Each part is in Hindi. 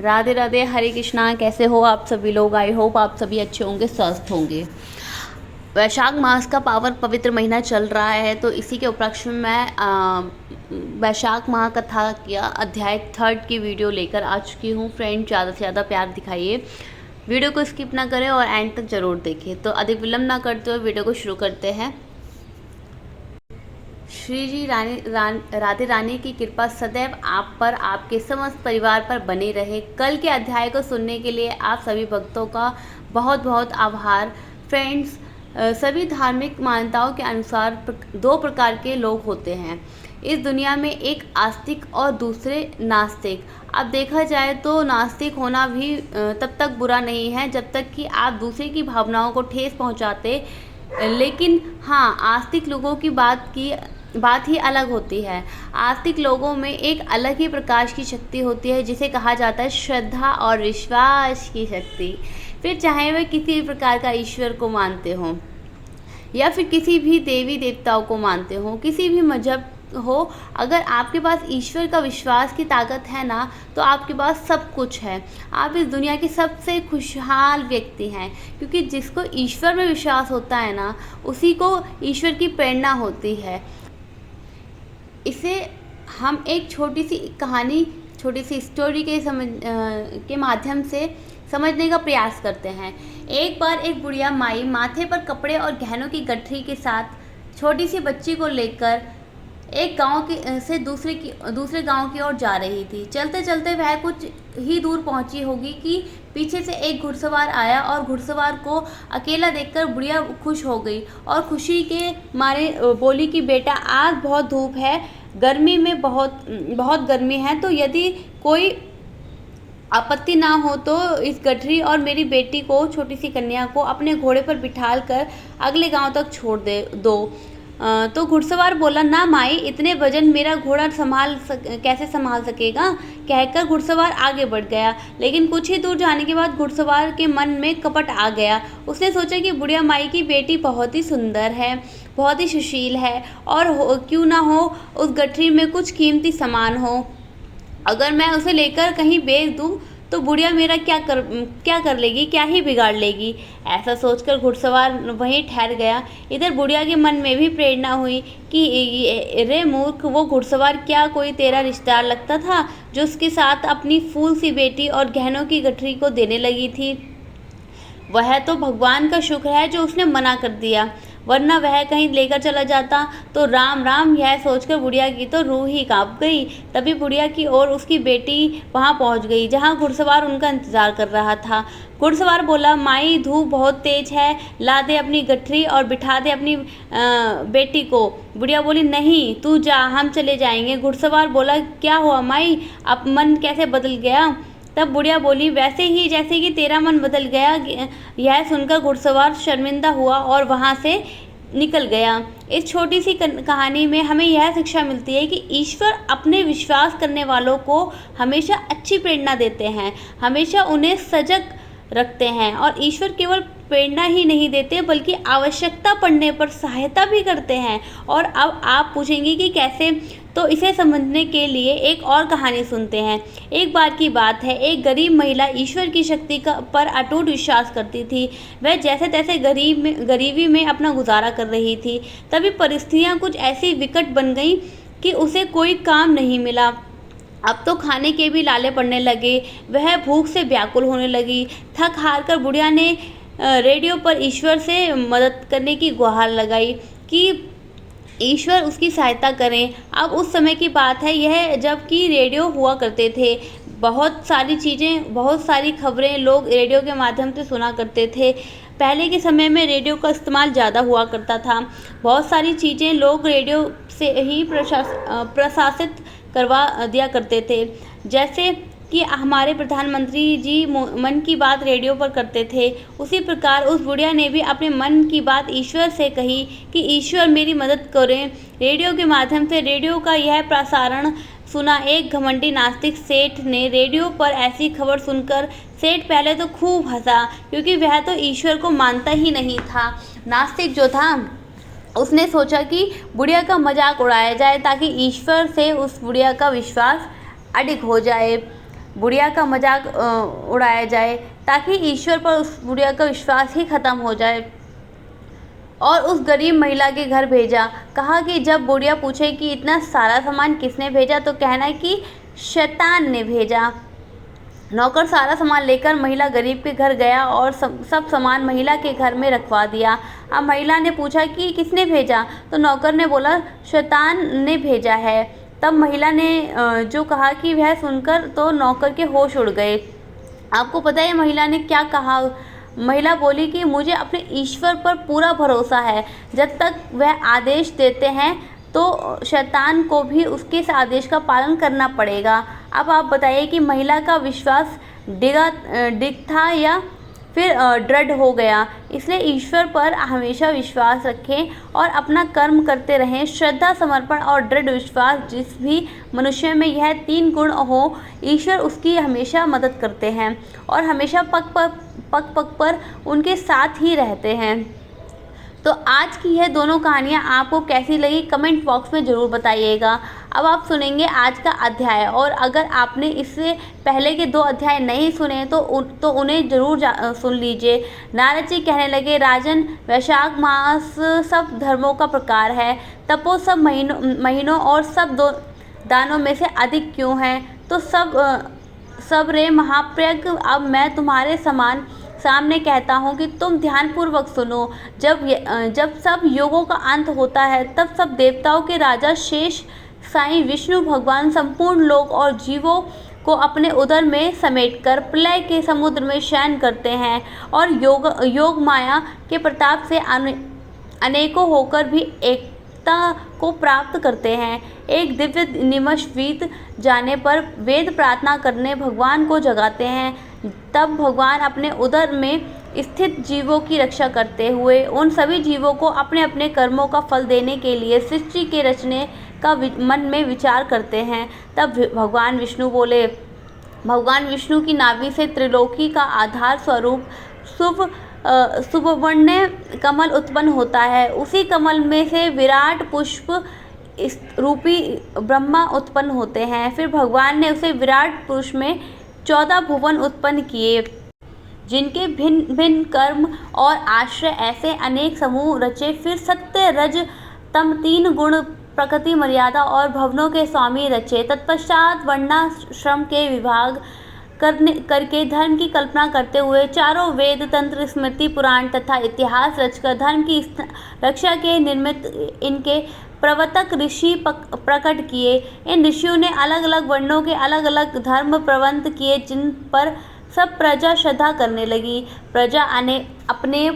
राधे राधे, हरे कृष्णा। कैसे हो आप सभी लोग? आई होप आप सभी अच्छे होंगे, स्वस्थ होंगे। वैशाख मास का पावन पवित्र महीना चल रहा है, तो इसी के उपलक्ष्य में मैं वैशाख महाकथा या अध्याय 3 की वीडियो लेकर आ चुकी हूँ। फ्रेंड, ज़्यादा से ज़्यादा प्यार दिखाइए, वीडियो को स्किप ना करें और एंड तक ज़रूर देखें। तो अधिक विलम्ब ना करते हुए वीडियो को शुरू करते हैं। श्री जी राधे रानी की कृपा सदैव आप पर, आपके समस्त परिवार पर बनी रहे। कल के अध्याय को सुनने के लिए आप सभी भक्तों का बहुत बहुत आभार। फ्रेंड्स, सभी धार्मिक मान्यताओं के अनुसार दो प्रकार के लोग होते हैं इस दुनिया में, एक आस्तिक और दूसरे नास्तिक। अब देखा जाए तो नास्तिक होना भी तब तक बुरा नहीं है जब तक कि आप दूसरे की भावनाओं को ठेस पहुंचाते, लेकिन हाँ, आस्तिक लोगों की बात ही अलग होती है। आस्तिक लोगों में एक अलग ही प्रकाश की शक्ति होती है जिसे कहा जाता है श्रद्धा और विश्वास की शक्ति। फिर चाहे वे किसी भी प्रकार का ईश्वर को मानते हों या फिर किसी भी देवी देवताओं को मानते हों, किसी भी मजहब हो, अगर आपके पास ईश्वर का विश्वास की ताकत है ना, तो आपके पास सब कुछ है। आप इस दुनिया के सबसे खुशहाल व्यक्ति हैं, क्योंकि जिसको ईश्वर में विश्वास होता है ना, उसी को ईश्वर की प्रेरणा होती है। इसे हम एक छोटी सी कहानी, छोटी सी स्टोरी के माध्यम से समझने का प्रयास करते हैं। एक बार एक बुढ़िया माई माथे पर कपड़े और गहनों की गठरी के साथ छोटी सी बच्ची को लेकर एक गांव से दूसरे गांव की ओर जा रही थी। चलते चलते वह कुछ ही दूर पहुंची होगी कि पीछे से एक घुड़सवार आया और घुड़सवार को अकेला देखकर बुढ़िया खुश हो गई और खुशी के मारे बोली कि बेटा, आज बहुत धूप है, गर्मी में बहुत गर्मी है, तो यदि कोई आपत्ति ना हो तो इस गठरी और मेरी बेटी को, छोटी सी कन्या को, अपने घोड़े पर बिठाल कर अगले गांव तक छोड़ दो। तो घुड़सवार बोला, ना माई, इतने वजन मेरा घोड़ा कैसे संभाल सकेगा। कहकर घुड़सवार आगे बढ़ गया, लेकिन कुछ ही दूर जाने के बाद घुड़सवार के मन में कपट आ गया। उसने सोचा कि बुढ़िया माई की बेटी बहुत ही सुंदर है, बहुत ही सुशील है, और क्यों ना हो उस गठरी में कुछ कीमती सामान हो। अगर मैं उसे लेकर कहीं बेच दूं तो बुढ़िया मेरा क्या कर लेगी, क्या ही बिगाड़ लेगी। ऐसा सोचकर घुड़सवार वहीं ठहर गया। इधर बुढ़िया के मन में भी प्रेरणा हुई कि रे मूर्ख, वो घुड़सवार क्या कोई तेरा रिश्तेदार लगता था जो उसके साथ अपनी फूल सी बेटी और गहनों की गठरी को देने लगी थी। वह तो भगवान का शुक्र है जो उसने मना कर दिया, वरना वह कहीं लेकर चला जाता तो राम राम। यह सोचकर बुढ़िया की तो रूह ही कांप गई। तभी बुढ़िया की और उसकी बेटी वहां पहुंच गई जहां घुड़सवार उनका इंतजार कर रहा था। घुड़सवार बोला, माई, धूप बहुत तेज है, ला दे अपनी गठरी और बिठा दे अपनी बेटी को। बुढ़िया बोली, नहीं, तू जा, हम चले जाएंगे। घुड़सवार बोला, क्या हुआ माई, अब मन कैसे बदल गया। तब बुढ़िया बोली, वैसे ही जैसे कि तेरा मन बदल गया। यह सुनकर घुड़सवार शर्मिंदा हुआ और वहां से निकल गया। इस छोटी सी कहानी में हमें यह शिक्षा मिलती है कि ईश्वर अपने विश्वास करने वालों को हमेशा अच्छी प्रेरणा देते हैं, हमेशा उन्हें सजग रखते हैं, और ईश्वर केवल प्रेरणा ही नहीं देते बल्कि आवश्यकता पड़ने पर सहायता भी करते हैं। और अब आप पूछेंगे कि कैसे, तो इसे समझने के लिए एक और कहानी सुनते हैं। एक बार की बात है, एक गरीब महिला ईश्वर की शक्ति पर अटूट विश्वास करती थी। वह जैसे तैसे गरीबी में अपना गुजारा कर रही थी। तभी परिस्थितियां कुछ ऐसी विकट बन गईं कि उसे कोई काम नहीं मिला। अब तो खाने के भी लाले पड़ने लगे। वह भूख से व्याकुल होने लगी। थक हार कर बुढ़िया ने रेडियो पर ईश्वर से मदद करने की गुहार लगाई कि ईश्वर उसकी सहायता करें। अब उस समय की बात है यह, जबकि रेडियो हुआ करते थे। बहुत सारी चीज़ें, बहुत सारी खबरें लोग रेडियो के माध्यम से सुना करते थे। पहले के समय में रेडियो का इस्तेमाल ज़्यादा हुआ करता था। बहुत सारी चीज़ें लोग रेडियो से ही प्रशासित करवा दिया करते थे। जैसे कि हमारे प्रधानमंत्री जी मन की बात रेडियो पर करते थे, उसी प्रकार उस बुढ़िया ने भी अपने मन की बात ईश्वर से कही कि ईश्वर मेरी मदद करें। रेडियो के माध्यम से रेडियो का यह प्रसारण सुना एक घमंडी नास्तिक सेठ ने। रेडियो पर ऐसी खबर सुनकर सेठ पहले तो खूब हंसा, क्योंकि वह तो ईश्वर को मानता ही नहीं था। नास्तिक जो था उसने सोचा कि बुढ़िया का मजाक उड़ाया जाए ताकि ईश्वर से उस बुढ़िया का विश्वास अडिग हो जाए। बुढ़िया का मजाक उड़ाया जाए ताकि ईश्वर पर उस बुढ़िया का विश्वास ही खत्म हो जाए और उस गरीब महिला के घर भेजा। कहा कि जब बुढ़िया पूछे कि इतना सारा सामान किसने भेजा तो कहना कि शैतान ने भेजा। नौकर सारा सामान लेकर महिला गरीब के घर गया और सब सामान महिला के घर में रखवा दिया। अब महिला ने पूछा कि किसने भेजा तो नौकर ने बोला शैतान ने भेजा है। तब महिला ने जो कहा कि वह सुनकर तो नौकर के होश उड़ गए। आपको पता है महिला ने क्या कहा? महिला बोली कि मुझे अपने ईश्वर पर पूरा भरोसा है, जब तक वह आदेश देते हैं तो शैतान को भी उसके इस आदेश का पालन करना पड़ेगा। अब आप बताइए कि महिला का विश्वास डिग था या फिर दृढ़ हो गया। इसलिए ईश्वर पर हमेशा विश्वास रखें और अपना कर्म करते रहें। श्रद्धा, समर्पण और दृढ़ विश्वास, जिस भी मनुष्य में यह 3 गुण हो, ईश्वर उसकी हमेशा मदद करते हैं और हमेशा पग पर उनके साथ ही रहते हैं। तो आज की यह दोनों कहानियाँ आपको कैसी लगी कमेंट बॉक्स में ज़रूर बताइएगा। अब आप सुनेंगे आज का अध्याय, और अगर आपने इससे पहले के 2 अध्याय नहीं सुने तो उन्हें ज़रूर सुन लीजिए। नारद जी कहने लगे, राजन, वैशाख मास सब धर्मों का प्रकार है, तपो सब महीनों और सब दानों में से अधिक क्यों है? तो सब रे महाप्रज्ञ, अब मैं तुम्हारे सामने कहता हूँ कि तुम ध्यानपूर्वक सुनो। जब सब योगों का अंत होता है तब सब देवताओं के राजा शेष साईं विष्णु भगवान संपूर्ण लोक और जीवों को अपने उदर में समेटकर प्रलय के समुद्र में शयन करते हैं और योग माया के प्रताप से अनेकों होकर भी एकता को प्राप्त करते हैं। एक दिव्य निमिष बीत जाने पर वेद प्रार्थना करने भगवान को जगाते हैं। तब भगवान अपने उदर में स्थित जीवों की रक्षा करते हुए उन सभी जीवों को अपने अपने कर्मों का फल देने के लिए सृष्टि के रचने का मन में विचार करते हैं। तब भगवान विष्णु बोले। भगवान विष्णु की नाभि से त्रिलोकी का आधार स्वरूप सुवर्णमय कमल उत्पन्न होता है। उसी कमल में से विराट पुष्प रूपी ब्रह्मा उत्पन्न होते हैं। फिर भगवान ने उसे विराट पुरुष में 14 भुवन उत्पन्न किए, जिनके भिन्न भिन्न कर्म और आश्रय ऐसे अनेक समूह रचे। फिर सत्य, रज, तम 3 गुण प्रकृति, मर्यादा और भवनों के स्वामी रचे। तत्पश्चात वर्णाश्रम के विभाग करके धर्म की कल्पना करते हुए चारों वेद, तंत्र, स्मृति, पुराण तथा इतिहास रचकर धर्म की रक्षा के निमित्त इनके प्रवर्तक ऋषि प्रकट किए। इन ऋषियों ने अलग अलग वर्णों के अलग अलग धर्म प्रबंध किए, जिन पर सब प्रजा श्रद्धा करने लगी। प्रजा अपने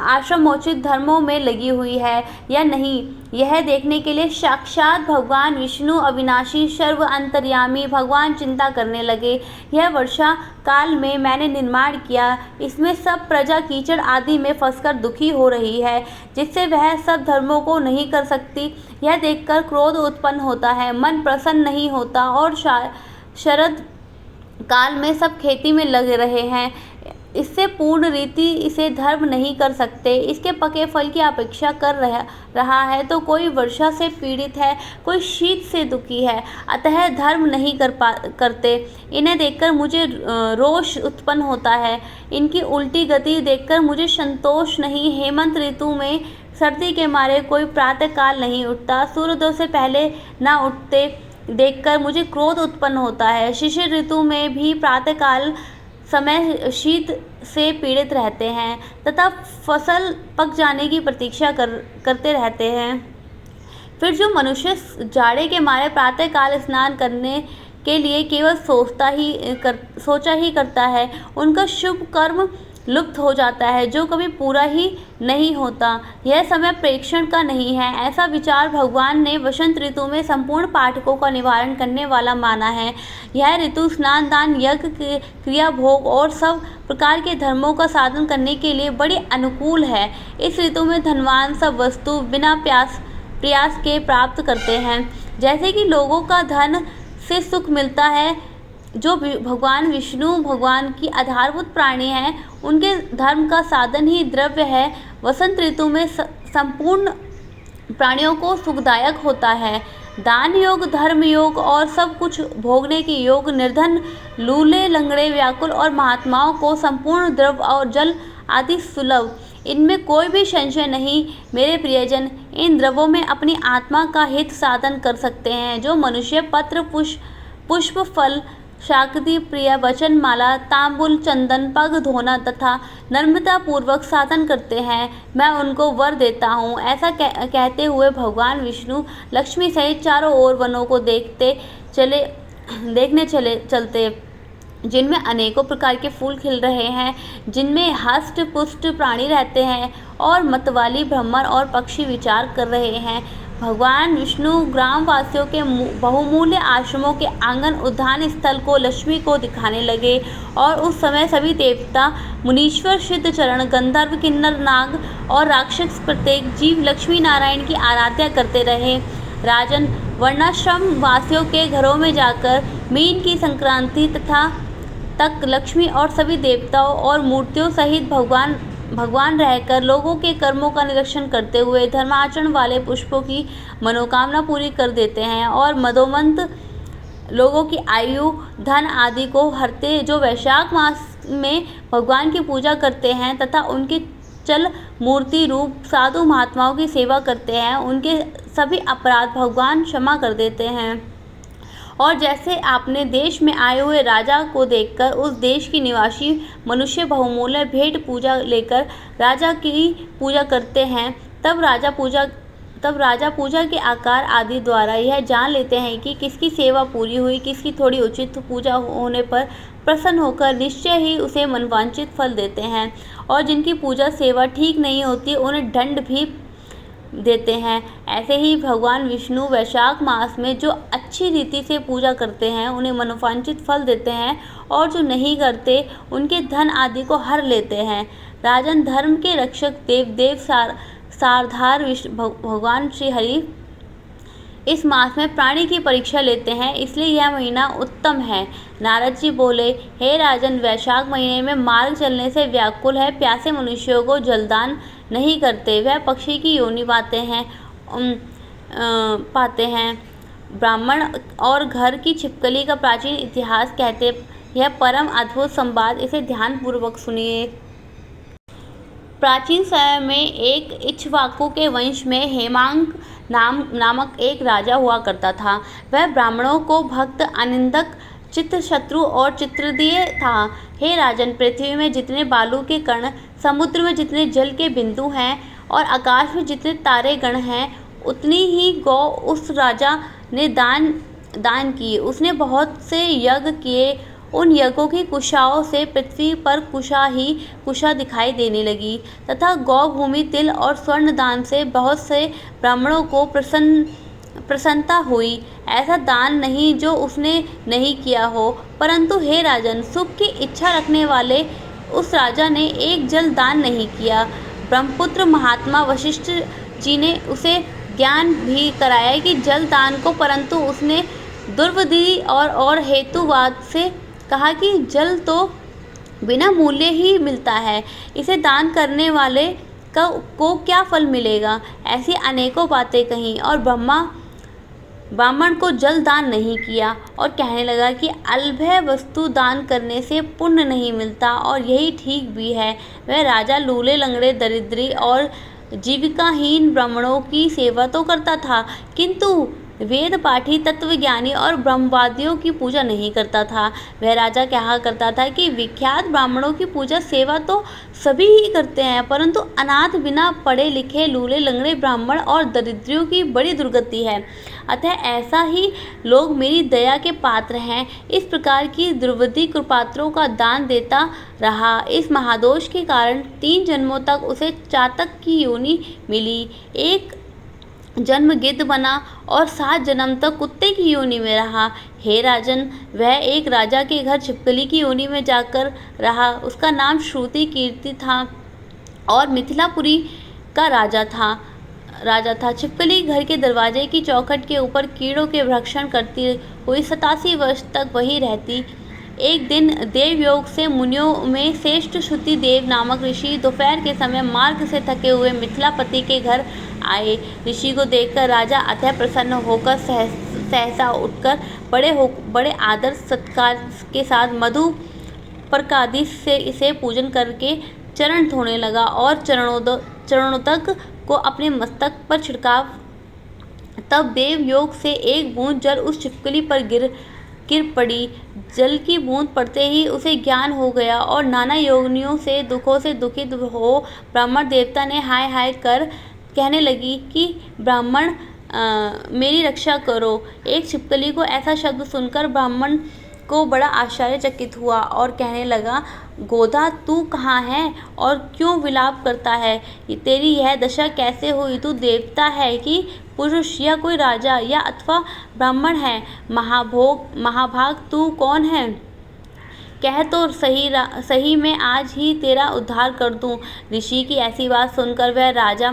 आश्रमोचित धर्मों में लगी हुई है या नहीं, यह देखने के लिए साक्षात भगवान विष्णु अविनाशी सर्व अंतर्यामी भगवान चिंता करने लगे। यह वर्षा काल में मैंने निर्माण किया, इसमें सब प्रजा कीचड़ आदि में फंसकर दुखी हो रही है, जिससे वह सब धर्मों को नहीं कर सकती। यह देखकर क्रोध उत्पन्न होता है, मन प्रसन्न नहीं होता और शरद काल में सब खेती में लगे रहे हैं। इससे पूर्ण रीति इसे धर्म नहीं कर सकते। इसके पके फल की अपेक्षा कर रहा है तो कोई वर्षा से पीड़ित है, कोई शीत से दुखी है, अतः धर्म नहीं करते। इन्हें देखकर मुझे रोष उत्पन्न होता है, इनकी उल्टी गति देखकर मुझे संतोष नहीं। हेमंत ऋतु में सर्दी के मारे कोई प्रातः काल नहीं उठता, सूर्योदय से पहले न उठते देखकर मुझे क्रोध उत्पन्न होता है। शिशिर ऋतु में भी प्रातःकाल समय शीत से पीड़ित रहते हैं तथा फसल पक जाने की प्रतीक्षा करते रहते हैं। फिर जो मनुष्य जाड़े के मारे प्रातःकाल स्नान करने के लिए केवल सोचा ही करता है, उनका शुभ कर्म लुप्त हो जाता है, जो कभी पूरा ही नहीं होता। यह समय प्रेक्षण का नहीं है। ऐसा विचार भगवान ने वसंत ऋतु में संपूर्ण पाठकों का निवारण करने वाला माना है। यह ऋतु स्नान, दान, यज्ञ, क्रिया, भोग और सब प्रकार के धर्मों का साधन करने के लिए बड़ी अनुकूल है। इस ऋतु में धनवान सब वस्तु बिना प्रयास के प्राप्त करते हैं। जैसे कि लोगों का धन से सुख मिलता है, जो भगवान विष्णु भगवान की आधारभूत प्राणी हैं, उनके धर्म का साधन ही द्रव्य है। वसंत ऋतु में संपूर्ण प्राणियों को सुखदायक होता है। दान योग, धर्म योग और सब कुछ भोगने के योग, निर्धन, लूले लंगड़े, व्याकुल और महात्माओं को संपूर्ण द्रव्य और जल आदि सुलभ, इनमें कोई भी संशय नहीं। मेरे प्रियजन, इन द्रव्यों में अपनी आत्मा का हित साधन कर सकते हैं। जो मनुष्य पत्र, पुष्प, फल, शाकति, प्रिय वचन, माला, तांबुल, चंदन, पग धोना तथा नम्रता पूर्वक साधन करते हैं, मैं उनको वर देता हूँ। ऐसा कहते हुए भगवान विष्णु लक्ष्मी सहित चारों ओर वनों को देखने चलते, जिनमें अनेकों प्रकार के फूल खिल रहे हैं, जिनमें हष्ट पुष्ट प्राणी रहते हैं और मतवाली भ्रमर और पक्षी विचार कर रहे हैं। भगवान विष्णु ग्रामवासियों के बहुमूल्य आश्रमों के आंगन, उद्यान स्थल को लक्ष्मी को दिखाने लगे और उस समय सभी देवता, मुनीश्वर, सिद्ध, चरण, गंधर्व, किन्नर, नाग और राक्षस प्रत्येक जीव लक्ष्मी नारायण की आराधना करते रहे। राजन, वर्णाश्रम वासियों के घरों में जाकर मीन की संक्रांति तक लक्ष्मी और सभी देवताओं और मूर्तियों सहित भगवान रहकर लोगों के कर्मों का निरीक्षण करते हुए धर्माचरण वाले पुष्पों की मनोकामना पूरी कर देते हैं और मदोमंत लोगों की आयु, धन आदि को हरते, जो वैशाख मास में भगवान की पूजा करते हैं तथा उनके चल मूर्ति रूप साधु महात्माओं की सेवा करते हैं, उनके सभी अपराध भगवान क्षमा कर देते हैं। और जैसे आपने देश में आए हुए राजा को देखकर उस देश की निवासी मनुष्य बहुमूल्य भेंट पूजा लेकर राजा की पूजा करते हैं, तब राजा पूजा के आकार आदि द्वारा यह जान लेते हैं कि किसकी सेवा पूरी हुई, किसकी थोड़ी उचित पूजा होने पर प्रसन्न होकर निश्चय ही उसे मनवांछित फल देते हैं, और जिनकी पूजा सेवा ठीक नहीं होती उन्हें दंड भी देते हैं। ऐसे ही भगवान विष्णु वैशाख मास में जो अच्छी रीति से पूजा करते हैं उन्हें मनोवांछित फल देते हैं, और जो नहीं करते उनके धन आदि को हर लेते हैं। राजन, धर्म के रक्षक देव सारधार भगवान श्री हरि इस मास में प्राणी की परीक्षा लेते हैं, इसलिए यह महीना उत्तम है। नारद जी बोले, हे राजन, वैशाख महीने में मार्ग चलने से व्याकुल है, प्यासे मनुष्यों को जलदान नहीं करते, वह पक्षी की योनि पाते हैं। ब्राह्मण और घर की छिपकली का प्राचीन इतिहास कहते, यह परम अद्भुत संवाद, इसे ध्यानपूर्वक सुनिए। प्राचीन समय में एक इक्ष्वाकु के वंश में हेमांग नामक एक राजा हुआ करता था। वह ब्राह्मणों को भक्त, अनिंदक, चित्रशत्रु और चित्रदिय था। हे राजन, पृथ्वी में जितने बालू के कण, समुद्र में जितने जल के बिंदु हैं और आकाश में जितने तारे गण हैं, उतनी ही गौ उस राजा ने दान की। उसने बहुत से यज्ञ किए। उन यज्ञों की कुशाओं से पृथ्वी पर कुशा दिखाई देने लगी तथा गौ, भूमि, तिल और स्वर्ण दान से बहुत से ब्राह्मणों को प्रसन्नता हुई। ऐसा दान नहीं जो उसने नहीं किया हो। परंतु हे राजन, सुख की इच्छा रखने वाले उस राजा ने एक जल दान नहीं किया। ब्रह्मपुत्र महात्मा वशिष्ठ जी ने उसे ज्ञान भी कराया कि जल दान को, परंतु उसने दुर्विधि और हेतुवाद से कहा कि जल तो बिना मूल्य ही मिलता है, इसे दान करने वाले को क्या फल मिलेगा। ऐसी अनेकों बातें कहीं और ब्राह्मण को जल दान नहीं किया और कहने लगा कि अल्भ्य वस्तु दान करने से पुण्य नहीं मिलता, और यही ठीक भी है। वह राजा लूले लंगड़े, दरिद्री और जीविकाहीन ब्राह्मणों की सेवा तो करता था, किंतु वेद पाठी, तत्वज्ञानी और ब्रह्मवादियों की पूजा नहीं करता था। वह राजा कहा करता था कि विख्यात ब्राह्मणों की पूजा सेवा तो सभी ही करते हैं, परंतु अनाथ, बिना पढ़े लिखे, लूले लंगड़े ब्राह्मण और दरिद्रियों की बड़ी दुर्गति है। अतः ऐसा ही लोग मेरी दया के पात्र हैं। इस प्रकार की दुर्विधि कुपात्रों का दान देता रहा। इस महादोष के कारण 3 जन्मों तक उसे चातक की योनि मिली। एक जन्म गिद्ध बना और 7 जन्म तक कुत्ते की योनि में रहा। हे राजन, वह एक राजा के घर छिपकली की योनि में जाकर रहा। उसका नाम श्रुति कीर्ति था और मिथिलापुरी का राजा था। छिपकली घर के दरवाजे की चौखट के ऊपर कीड़ों के भक्षण करती हुई 87 वर्ष तक वहीं रहती। एक दिन देवयोग से मुनियों में श्रेष्ठ श्रुति देव नामक ऋषि दोपहर के समय मार्ग से थके हुए मिथिलापति के घर आए। ऋषि को देखकर राजा अतः प्रसन्न होकर सहसा उठकर बड़े आदर सत्कार के साथ मधु पर्कादि से इसे पूजन करके चरण धोने लगा और चरणोदक को अपने मस्तक पर छिड़काव। तब देव योग से एक बूंद जल उस छिपकली पर गिर पड़ी। जल की बूंद पड़ते ही उसे ज्ञान हो गया और नाना योनियों से दुखों से दुखित हो ब्राह्मण देवता ने हाय हाय कर कहने लगी कि ब्राह्मण मेरी रक्षा करो। एक छिपकली को ऐसा शब्द सुनकर ब्राह्मण को बड़ा आश्चर्यचकित हुआ और कहने लगा, गोधा तू कहाँ है और क्यों विलाप करता है? तेरी यह दशा कैसे हुई? तू देवता है कि पुरुष या कोई राजा या अथवा ब्राह्मण है? महाभाग तू कौन है? कह तो सही मैं आज ही तेरा उद्धार कर दूं। ऋषि की ऐसी बात सुनकर वह राजा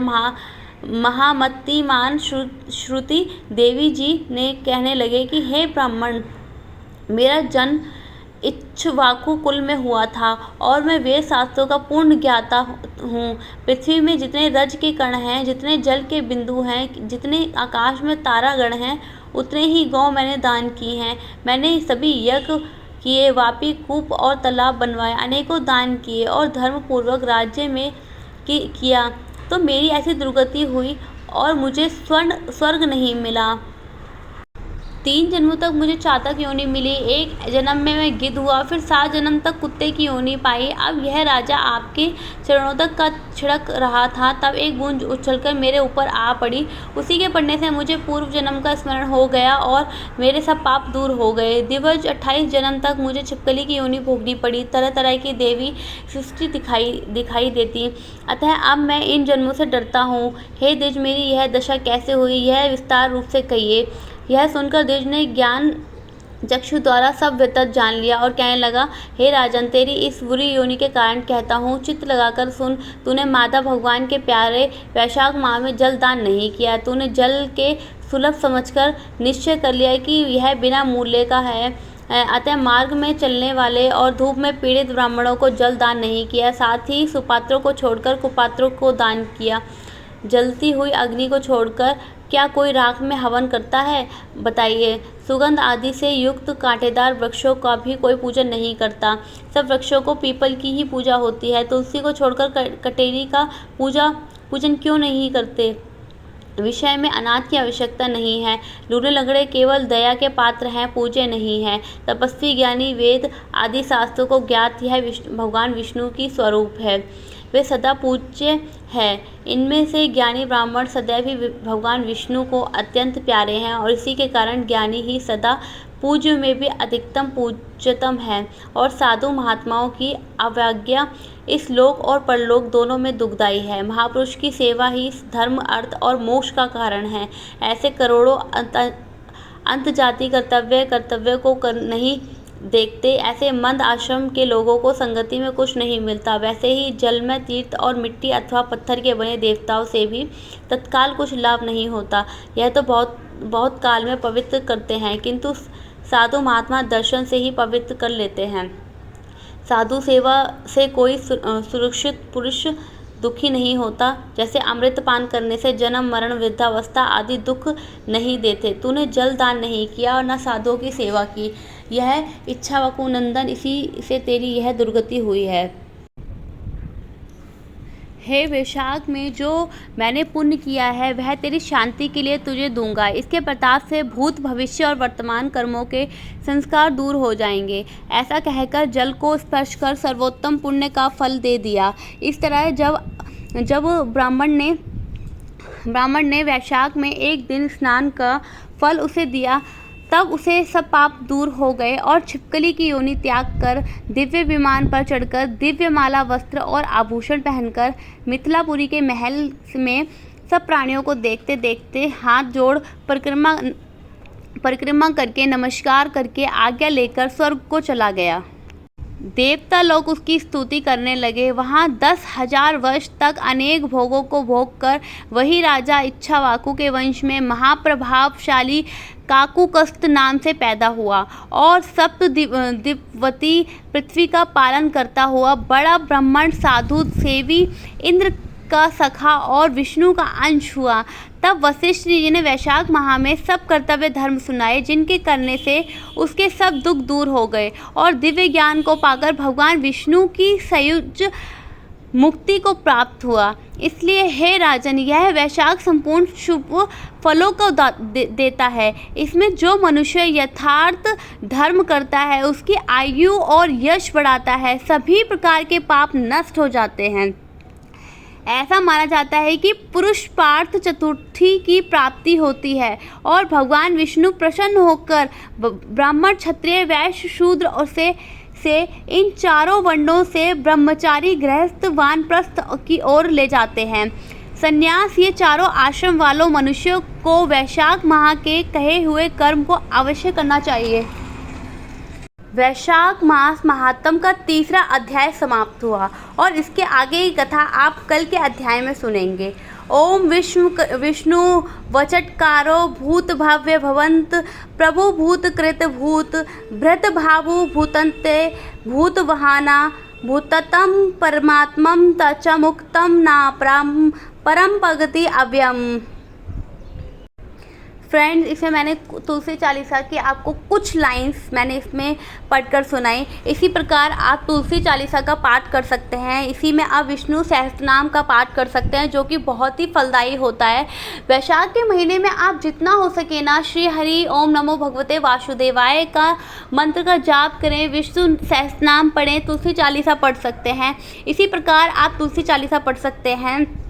महामतिमान श्रुति देवी जी ने कहने लगे कि हे ब्राह्मण, मेरा जन्म इक्ष्वाकु कुल में हुआ था और मैं वेद शास्त्रों का पूर्ण ज्ञाता हूँ। पृथ्वी में जितने रज के कण हैं, जितने जल के बिंदु हैं, जितने आकाश में तारागण हैं, उतने ही गौ मैंने दान की हैं। मैंने सभी यज्ञ किए, वापी कूप और तालाब बनवाए, अनेकों दान किए और धर्मपूर्वक राज्य में किया, तो मेरी ऐसी दुर्गति हुई और मुझे स्वर्ग नहीं मिला। 3 जन्मों तक मुझे चातक योनि मिली। एक जन्म में मैं गिद्ध हुआ, फिर 7 जन्म तक कुत्ते की योनि पाई। अब यह राजा आपके चरणोदक का छिड़क रहा था, तब एक बूंद उछलकर मेरे ऊपर आ पड़ी। उसी के पड़ने से मुझे पूर्व जन्म का स्मरण हो गया और मेरे सब पाप दूर हो गए। दिवज 28 जन्म तक मुझे छिपकली की योनि भोगनी पड़ी। तरह तरह की देवी सृष्टि दिखाई देती, अतः अब मैं इन जन्मों से डरता हूँ। हे द्विज, मेरी यह दशा कैसे हुई, यह विस्तार रूप से कहिए। यह सुनकर द्विज ने ज्ञान चक्षु द्वारा सब वितत जान लिया और कहने लगा, हे राजन, तेरी इस बुरी योनि के कारण कहता हूँ, चित्त लगाकर सुन। तूने माता भगवान के प्यारे वैशाख माह में जल दान नहीं किया। तूने जल के सुलभ समझकर निश्चय कर लिया कि यह बिना मूल्य का है, अतः मार्ग में चलने वाले और धूप में पीड़ित ब्राह्मणों को जल दान नहीं किया। साथ ही सुपात्रों को छोड़कर कुपात्रों को दान किया। जलती हुई अग्नि को छोड़कर क्या कोई राख में हवन करता है? बताइए। सुगंध आदि से युक्त कांटेदार वृक्षों का भी कोई पूजन नहीं करता। सब वृक्षों को पीपल की ही पूजा होती है। तुलसी को छोड़कर कटेरी का पूजन क्यों नहीं करते? विषय में अनाथ की आवश्यकता नहीं है। लूले लगड़े केवल दया के पात्र हैं, पूज्य नहीं है। तपस्वी ज्ञानी वेद आदि शास्त्रों को ज्ञात यह भगवान विष्णु की स्वरूप है, वे सदा पूज्य है। इनमें से ज्ञानी ब्राह्मण सदैव ही भगवान विष्णु को अत्यंत प्यारे हैं और इसी के कारण ज्ञानी ही सदा पूज्य में भी अधिकतम पूज्यतम है और साधु महात्माओं की अवज्ञा इस लोक और परलोक दोनों में दुखदायी है। महापुरुष की सेवा ही धर्म, अर्थ और मोक्ष का कारण है। ऐसे करोड़ों अंत जाति कर्तव्य को नहीं देखते, ऐसे मंद आश्रम के लोगों को संगति में कुछ नहीं मिलता। वैसे ही जल में तीर्थ और मिट्टी अथवा पत्थर के बने देवताओं से भी तत्काल कुछ लाभ नहीं होता। यह तो बहुत काल में पवित्र करते हैं, किंतु साधु महात्मा दर्शन से ही पवित्र कर लेते हैं। साधु सेवा से कोई सुरक्षित पुरुष दुखी नहीं होता, जैसे अमृत पान करने से जन्म मरण वृद्धावस्था आदि दुख नहीं देते। तूने जल दान नहीं किया और न साधुओं की सेवा की, यह इक्ष्वाकु नंदन, इसी से तेरी यह दुर्गति हुई है। हे वैशाख में जो मैंने पुण्य किया है वह तेरी शांति के लिए तुझे दूंगा। इसके प्रताप से भूत भविष्य और वर्तमान कर्मों के संस्कार दूर हो जाएंगे। ऐसा कहकर जल को स्पर्श कर सर्वोत्तम पुण्य का फल दे दिया। इस तरह जब ब्राह्मण ने वैशाख में एक दिन स्नान का फल उसे दिया, तब उसे सब पाप दूर हो गए और छिपकली की योनि त्याग कर दिव्य विमान पर चढ़कर दिव्य माला वस्त्र और आभूषण पहनकर मिथिलापुरी के महल में सब प्राणियों को देखते देखते हाथ जोड़ परिक्रमा करके नमस्कार करके आज्ञा लेकर स्वर्ग को चला गया। देवता लोग उसकी स्तुति करने लगे। वहाँ 10,000 वर्ष तक अनेक भोगों को भोग कर वही राजा इक्ष्वाकु के वंश में महाप्रभावशाली काकुकस्त नाम से पैदा हुआ और सप्त दिव्यवती पृथ्वी का पालन करता हुआ बड़ा ब्राह्मण साधु सेवी इंद्र का सखा और विष्णु का अंश हुआ। तब वशिष्ठ जी ने वैशाख माह में सब कर्तव्य धर्म सुनाए, जिनके करने से उसके सब दुख दूर हो गए और दिव्य ज्ञान को पाकर भगवान विष्णु की सयुज मुक्ति को प्राप्त हुआ। इसलिए हे राजन, यह वैशाख संपूर्ण शुभ फलों को देता है। इसमें जो मनुष्य यथार्थ धर्म करता है उसकी आयु और यश बढ़ाता है, सभी प्रकार के पाप नष्ट हो जाते हैं। ऐसा माना जाता है कि पुरुष पार्थ चतुर्थी की प्राप्ति होती है और भगवान विष्णु प्रसन्न होकर ब्राह्मण, क्षत्रिय, वैश्य, शूद्र से इन चारों वर्णों से ब्रह्मचारी, गृहस्थ, वानप्रस्थ की ओर ले जाते हैं। संन्यास ये चारों आश्रम वालों मनुष्यों को वैशाख माह के कहे हुए कर्म को अवश्य करना चाहिए। वैशाख मास महात्म का तीसरा अध्याय समाप्त हुआ और इसके आगे की कथा आप कल के अध्याय में सुनेंगे। ओम विष्णु वचटकारो भूत भाव्य भवंत प्रभु भूत कृत भूत भृत भावु भूतन्ते भूत वहाना भूततम परमात्मम तच मुक्तम ना परम भगति अव्यम। फ्रेंड्स, इसमें मैंने तुलसी चालीसा की आपको कुछ लाइंस मैंने इसमें पढ़कर सुनाई। इसी प्रकार आप तुलसी चालीसा का पाठ कर सकते हैं। इसी में आप विष्णु सहस्त्रनाम का पाठ कर सकते हैं, जो कि बहुत ही फलदायी होता है। वैशाख के महीने में आप जितना हो सके ना श्री हरि ओम नमो भगवते वासुदेवाय का मंत्र का जाप करें, विष्णु सहस्त्रनाम पढ़ें, तुलसी चालीसा पढ़ सकते हैं। इसी प्रकार आप तुलसी चालीसा पढ़ सकते हैं।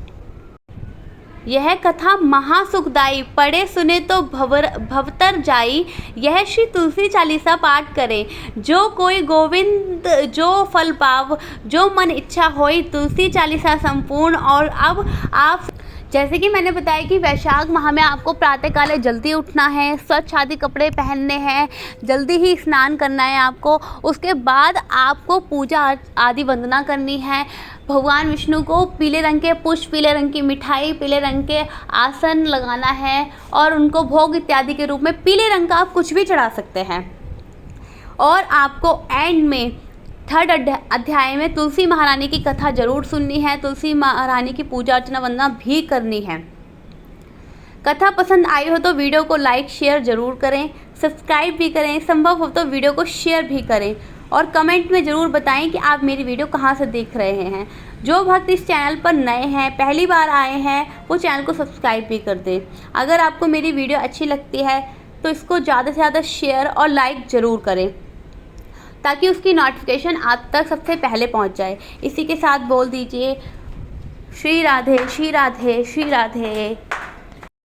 यह कथा महासुखदाई, पढ़े सुने तो भवतर जाई। यह श्री तुलसी चालीसा पाठ करें। जो कोई गोविंद जो फल पाव, जो मन इच्छा होई। तुलसी चालीसा संपूर्ण। और अब आप, जैसे कि मैंने बताया कि वैशाख माह में आपको प्रातःकाल जल्दी उठना है, स्वच्छ आदि कपड़े पहनने हैं, जल्दी ही स्नान करना है आपको। उसके बाद आपको पूजा आदि वंदना करनी है। भगवान विष्णु को पीले रंग के पुष्प, पीले रंग की मिठाई, पीले रंग के आसन लगाना है और उनको भोग इत्यादि के रूप में पीले रंग का आप कुछ भी चढ़ा सकते हैं। और आपको एंड में थर्ड अध्याय में तुलसी महारानी की कथा जरूर सुननी है। तुलसी महारानी की पूजा अर्चना वंदना भी करनी है। कथा पसंद आई हो तो वीडियो को लाइक शेयर ज़रूर करें, सब्सक्राइब भी करें, संभव हो तो वीडियो को शेयर भी करें और कमेंट में ज़रूर बताएं कि आप मेरी वीडियो कहाँ से देख रहे हैं। जो भक्त इस चैनल पर नए हैं, पहली बार आए हैं, वो चैनल को सब्सक्राइब भी कर दें। अगर आपको मेरी वीडियो अच्छी लगती है तो इसको ज़्यादा से ज़्यादा शेयर और लाइक ज़रूर करें, ताकि उसकी नोटिफिकेशन आप तक सबसे पहले पहुंच जाए। इसी के साथ बोल दीजिए श्री राधे श्री राधे श्री राधे।